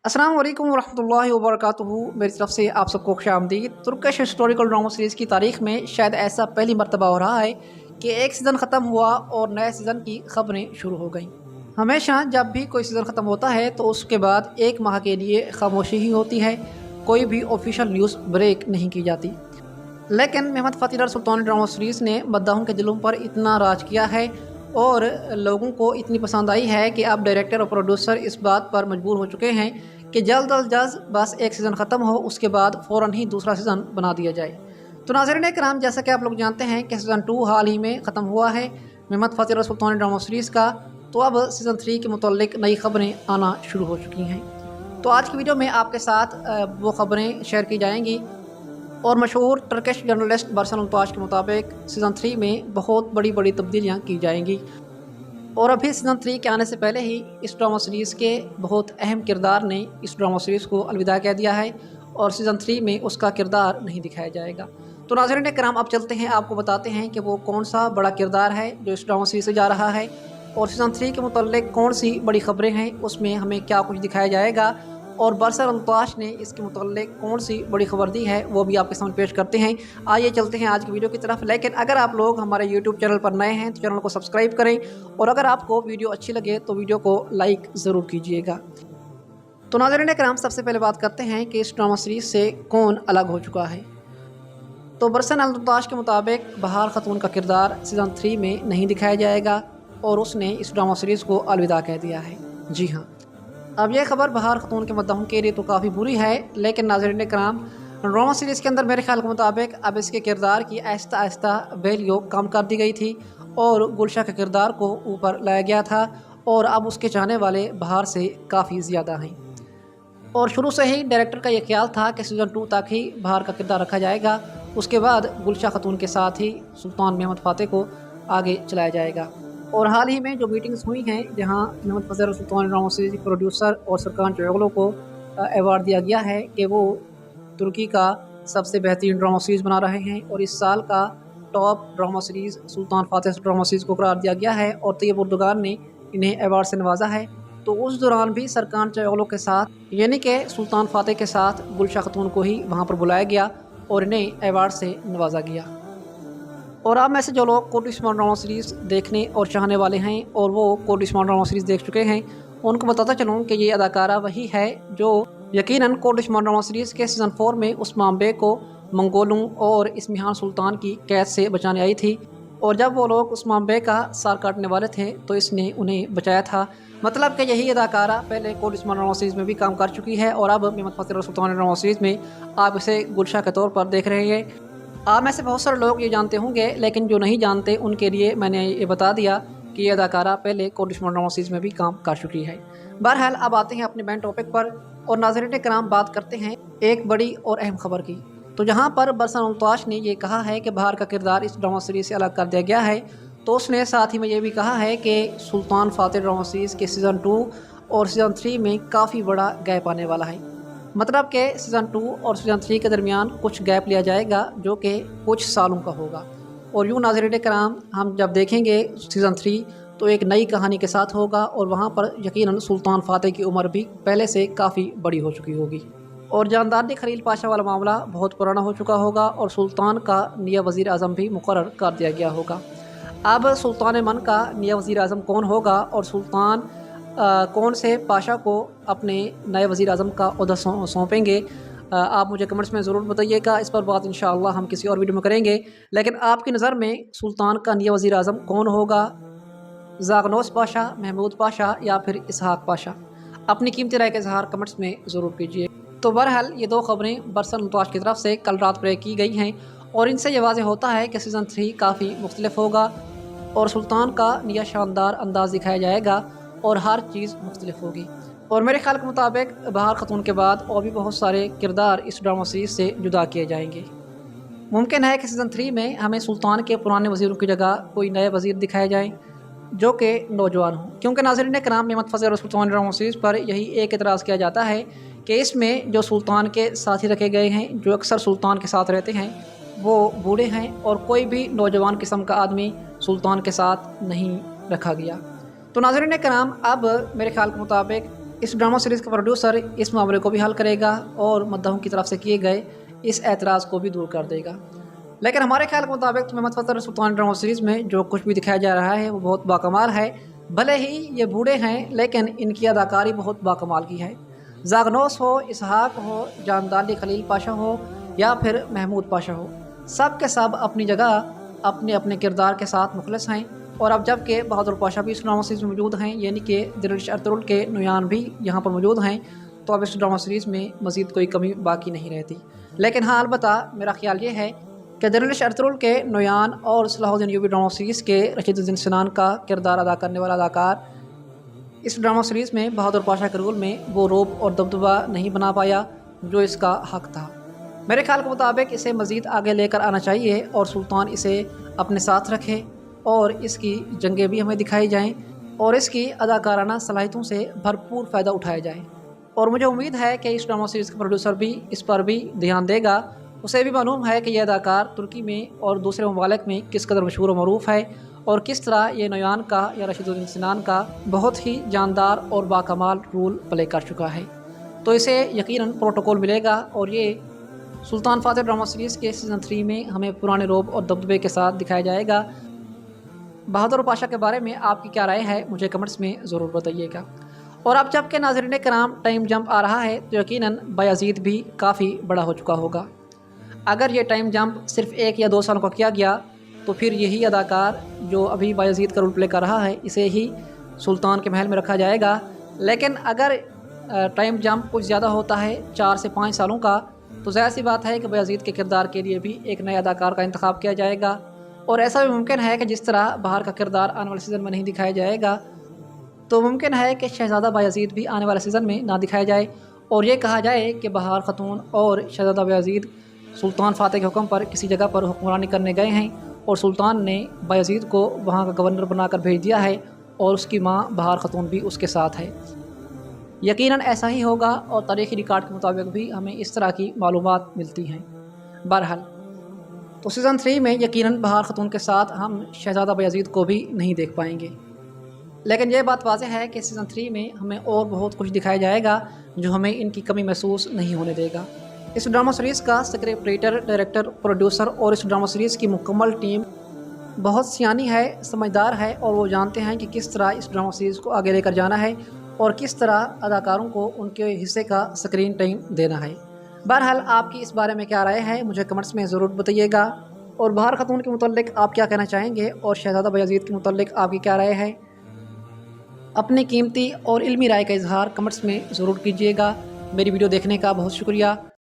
अस्सलाम वालेकुम रहमतुल्लाहि व बरकातुहू। मेरी तरफ से आप सबको खुशामदीद। तुर्किश हिस्टोरिकल ड्रामा सीरीज़ की तारीख़ में शायद ऐसा पहली मरतबा हो रहा है कि एक सीज़न ख़त्म हुआ और नए सीज़न की ख़बरें शुरू हो गईं। हमेशा जब भी कोई सीज़न ख़त्म होता है तो उसके बाद एक माह के लिए खामोशी ही होती है, कोई भी ऑफिशियल न्यूज़ ब्रेक नहीं की जाती। लेकिन मेहमद फ़ातिह सुल्तानी ड्रामा सीरीज़ ने मद्दाहों के दिलों पर इतना राज किया है और लोगों को इतनी पसंद आई है कि अब डायरेक्टर और प्रोड्यूसर इस बात पर मजबूर हो चुके हैं कि जल्द अज जल्द बस एक सीज़न ख़त्म हो, उसके बाद फ़ौरन ही दूसरा सीज़न बना दिया जाए। तो नाज़रीन कराम, जैसा कि आप लोग जानते हैं कि सीज़न 2 हाल ही में ख़त्म हुआ है मेहमद फ़ातिह सुल्तानी ड्रामा सीरीज़ का। तो अब सीज़न 3 के मुताल्लिक नई ख़बरें आना शुरू हो चुकी हैं। तो आज की वीडियो में आपके साथ वो ख़बरें शेयर की जाएंगी और मशहूर टर्किश जर्नलिस्ट बरसन अल्ताश के मुताबिक सीज़न 3 में बहुत बड़ी बड़ी तब्दीलियाँ की जाएंगी। और अभी सीज़न 3 के आने से पहले ही इस ड्रामा सीरीज़ के बहुत अहम किरदार ने इस ड्रामा सीरीज़ को अलविदा कह दिया है और सीज़न 3 में उसका किरदार नहीं दिखाया जाएगा। तो नाज़रीन कराम, अब चलते हैं, आपको बताते हैं कि वो कौन सा बड़ा किरदार है जो इस ड्रामा सीरीज़ से जा रहा है और सीज़न 3 के मुताल्लिक कौन सी बड़ी ख़बरें हैं, उसमें हमें क्या कुछ दिखाया जाएगा और बरसन अल्ताश ने इसके मुताल्लिक कौन सी बड़ी खबर दी है, वो भी आपके सामने पेश करते हैं। आइए चलते हैं आज की वीडियो की तरफ। लेकिन अगर आप लोग हमारे यूट्यूब चैनल पर नए हैं तो चैनल को सब्सक्राइब करें और अगर आपको वीडियो अच्छी लगे तो वीडियो को लाइक ज़रूर कीजिएगा। तो नाज़रीन कराम, सबसे पहले बात करते हैं कि इस ड्रामा सीरीज़ से कौन अलग हो चुका है। तो बरसन अल्ताश के मुताबिक बहार खातून का किरदार सीज़न 3 में नहीं दिखाया जाएगा और उसने इस ड्रामा सीरीज़ को अलविदा कह दिया है। जी हाँ, अब यह खबर बहार खातून के मद्दाहों के लिए तो काफ़ी बुरी है, लेकिन नाज़रीन कराम, ड्रामा सीरीज़ के अंदर मेरे ख्याल के मुताबिक अब इसके किरदार की आहिस्ता आहिस्ता वैल्यू कम कर दी गई थी और गुलशा के किरदार को ऊपर लाया गया था और अब उसके चाहने वाले बहार से काफ़ी ज़्यादा हैं। और शुरू से ही डायरेक्टर का यह ख्याल था कि सीज़न 2 तक ही बहार का किरदार रखा जाएगा, उसके बाद गुलशा खातून के साथ ही सुल्तान मेहमद फ़ातिह को आगे चलाया जाएगा। और हाल ही में जो मीटिंग्स हुई हैं जहां मेहमद फ़ातिह सुल्तानी ड्रामा सीरीज़ के प्रोड्यूसर और सरकान चोगलो को अवार्ड दिया गया है कि वो तुर्की का सबसे बेहतरीन ड्रामा सीरीज़ बना रहे हैं और इस साल का टॉप ड्रामा सीरीज़ सुल्तान फ़ातिह ड्रामा सीरीज़ को करार दिया गया है और तैयब उर्दुगान ने इन्हें अवार्ड से नवाजा है। तो उस दौरान भी सरकान चोगलो के साथ यानी कि सुल्तान फ़ातिह के साथ गुलशा खातून को ही वहाँ पर बुलाया गया और इन्हें अवार्ड से नवाजा गया। और अब में से जो लोग कोर्ट स्मार्ट ड्रामा सीरीज़ देखने और चाहने वाले हैं और वो कोर्ट स्मार्ट ड्रामा सीरीज़ देख चुके हैं, उनको बताता चलूँ कि ये अदाकारा वही है जो यकीनन कोर्ट स्मार्ट ड्रामा सीरीज़ के सीज़न 4 में उस्मान बेग को मंगोलों और इस्मिहान सुल्तान की कैद से बचाने आई थी और जब वो लोग उस्मान बेग का सार काटने वाले थे तो इसने उन्हें बचाया था। मतलब कि यही अदाकारा पहले कोर्ट स्मार्ट ड्रामा सीरीज़ में भी काम कर चुकी है और अब मेहमद फ़ातिह सुल्तानी ड्रामा सीरीज़ में आप इसे गुलशा के तौर पर देख रहे हैं। आप में से बहुत सारे लोग ये जानते होंगे, लेकिन जो नहीं जानते उनके लिए मैंने ये बता दिया कि ये अदाकारा पहले कोर्ट स्मार्ट ड्रामा सीरीज़ में भी काम कर चुकी है। बहरहाल अब आते हैं अपने मेन टॉपिक पर और नाज़रीन कराम, बात करते हैं एक बड़ी और अहम खबर की। तो जहाँ पर बरसन अल्ताश ने ये कहा है कि बहार का किरदार इस ड्रामा सीरीज़ से अलग कर दिया गया है, तो उसने साथ ही में ये भी कहा है कि सुल्तान फ़ातिह ड्रामा सीरीज़ के सीज़न 2 और सीज़न 3 में काफ़ी बड़ा गैप आने वाला है। मतलब कि सीज़न 2 और सीज़न 3 के दरमियान कुछ गैप लिया जाएगा जो कि कुछ सालों का होगा। और यूँ नाज़रीन कराम, हम जब देखेंगे सीज़न 3 तो एक नई कहानी के साथ होगा और वहाँ पर यकीनन सुल्तान फ़ातिह की उम्र भी पहले से काफ़ी बड़ी हो चुकी होगी और जानदानी खलील पाशा वाला मामला बहुत पुराना हो चुका होगा और सुल्तान का नया वज़ीर आज़म भी मुकर्रर कर दिया गया होगा। अब सुल्तान मन का नया वज़ीर आज़म कौन होगा और सुल्तान कौन से पाशा को अपने नए वज़ीर आज़म का ओहदा सौंपेंगे, आप मुझे कमेंट्स में ज़रूर बताइएगा। इस पर बात इंशाअल्लाह हम किसी और वीडियो में करेंगे। लेकिन आपकी नज़र में सुल्तान का नया वज़ीर आज़म कौन होगा, ज़ागनोस पाशा, महमूद पाशा या फिर इसहाक पाशा? अपनी कीमती राय का इज़हार कमेंट्स में ज़रूर कीजिए। तो बहरहाल ये दो खबरें बरसन अल्ताश की तरफ से कल रात ब्रेक की गई हैं और इनसे ये वाज़ेह होता है कि सीज़न 3 काफ़ी मुख्तलिफ होगा और सुल्तान का नया शानदार अंदाज़ दिखाया जाएगा और हर चीज़ मुख्तलिफ होगी। और मेरे ख्याल के मुताबिक बहार खातून के बाद और भी बहुत सारे किरदार इस ड्रामा सीरीज़ से जुदा किए जाएंगे। मुमकिन है कि सीज़न 3 में हमें सुल्तान के पुराने वज़ीरों की जगह कोई नए वज़ीर दिखाए जाएँ जो कि नौजवान हों, क्योंकि नाज़रीन कराम, मेहमद फ़ातिह सुल्तानी ड्रामा सीरीज़ पर यही एक एतराज़ किया जाता है कि इसमें जो सुल्तान के साथी रखे गए हैं, जो अक्सर सुल्तान के साथ रहते हैं, वो बूढ़े हैं और कोई भी नौजवान किस्म का आदमी सुल्तान के साथ नहीं रखा गया। तो नाज़रीन कराम, अब मेरे ख्याल के मुताबिक इस ड्रामा सीरीज़ का प्रोड्यूसर इस मामले को भी हल करेगा और मद्दाहों की तरफ से किए गए इस एतराज़ को भी दूर कर देगा। लेकिन हमारे ख्याल के मुताबिक महमद फ़तर सुल्तान ड्रामा सीरीज़ में जो कुछ भी दिखाया जा रहा है वो बहुत बाकमाल है। भले ही ये बूढ़े हैं लेकिन इनकी अदाकारी बहुत बाकमाल की है। जागनोस हो, इसहाक हो, जानदाली खलील पाशा हो या फिर महमूद पाशा हो, सब के सब अपनी जगह अपने अपने किरदार के साथ मुखलिस हैं। और अब जबकि बहादुर पाशा भी इस ड्रामा सीरीज़ में मौजूद हैं, यानी कि दिलरिश अर्तुगरुल के नुयान भी यहाँ पर मौजूद हैं, तो अब इस ड्रामा सीरीज़ में मज़ीद कोई कमी बाकी नहीं रहती। लेकिन हाँ, अलबत्ता मेरा ख्याल ये है कि दिलरिश अर्तुगरुल के नुयान और सलाहुद्दीन अय्यूबी ड्रामा सीरीज़ के रशीदुद्दीन सिनान का किरदार अदा करने वाला अदाकार इस ड्रामा सीरीज़ में बहादुर पाशा के रोल में वो रोब और दबदबा नहीं बना पाया जो इसका हक़ था। मेरे ख्याल के मुताबिक इसे मज़ीद आगे लेकर आना चाहिए और सुल्तान इसे अपने साथ रखे और इसकी जंगें भी हमें दिखाई जाएं और इसकी अदाकाराना सलाहियतों से भरपूर फ़ायदा उठाया जाए। और मुझे उम्मीद है कि इस ड्रामा सीरीज़ का प्रोड्यूसर भी इस पर भी ध्यान देगा। उसे भी मालूम है कि यह अदाकार तुर्की में और दूसरे ममालिक में किस कदर मशहूर व मरूफ़ है और किस तरह ये नुयान का या रशीदुद्दीन सिनान का बहुत ही जानदार और बाकमाल रोल प्ले कर चुका है। तो इसे यकीनन प्रोटोकॉल मिलेगा और ये सुल्तान फ़ातिर ड्रामा सीरीज़ के सीज़न 3 में हमें पुराने रोब और दबदबे के साथ दिखाया जाएगा। बहादुर पाशा के बारे में आपकी क्या राय है, मुझे कमेंट्स में ज़रूर बताइएगा। और अब जबकि नाज़रीन कराम टाइम जंप आ रहा है तो यकीनन बायज़ीद भी काफ़ी बड़ा हो चुका होगा। अगर ये टाइम जंप सिर्फ 1 या 2 सालों का किया गया तो फिर यही अदाकार जो अभी बायज़ीद का रोल प्ले कर रहा है इसे ही सुल्तान के महल में रखा जाएगा। लेकिन अगर टाइम जंप कुछ ज़्यादा होता है 4 से 5 सालों का, तो ज़ाहिर सी बात है कि बायज़ीद के किरदार के लिए भी एक नए अदाकार का इंतखाब किया जाएगा। और ऐसा भी मुमकिन है कि जिस तरह बहार का किरदार आने वाले सीज़न में नहीं दिखाया जाएगा तो मुमकिन है कि शहज़ादा बायज़ीद भी आने वाले सीज़न में ना दिखाया जाए और ये कहा जाए कि बहार ख़तून और शहज़ादा बायज़ीद सुल्तान फ़ातिह के हुक्म पर किसी जगह पर हुक्मरानी करने गए हैं और सुल्तान ने बायज़ीद को वहाँ का गवर्नर बनाकर भेज दिया है और उसकी माँ बहार ख़तून भी उसके साथ है। यकीनन ऐसा ही होगा और तारीख़ी रिकॉर्ड के मुताबिक भी हमें इस तरह की मालूमात मिलती हैं। बहरहाल तो सीज़न 3 में यकीनन बहार ख़तून के साथ हम शहज़ादा बायज़ीद को भी नहीं देख पाएंगे। लेकिन यह बात वाज़ेह है कि सीज़न 3 में हमें और बहुत कुछ दिखाया जाएगा जो हमें इनकी कमी महसूस नहीं होने देगा। इस ड्रामा सीरीज़ का स्क्रिप्ट राइटर, डायरेक्टर, प्रोड्यूसर और इस ड्रामा सीरीज़ की मुकम्मल टीम बहुत सियानी है, समझदार है और वो जानते हैं कि किस तरह इस ड्रामा सीरीज़ को आगे लेकर जाना है और किस तरह अदाकारों को उनके हिस्से का स्क्रीन टाइम देना है। बहरहाल आपकी इस बारे में क्या राय है, मुझे कमेंट्स में ज़रूर बताइएगा। और बहार ख़तून के मुतल्लिक़ आप क्या कहना चाहेंगे और शहज़ादा बायज़ीद के मुतल्लिक़ आपकी क्या राय है, अपनी कीमती और इल्मी राय का इजहार कमेंट्स में ज़रूर कीजिएगा। मेरी वीडियो देखने का बहुत शुक्रिया।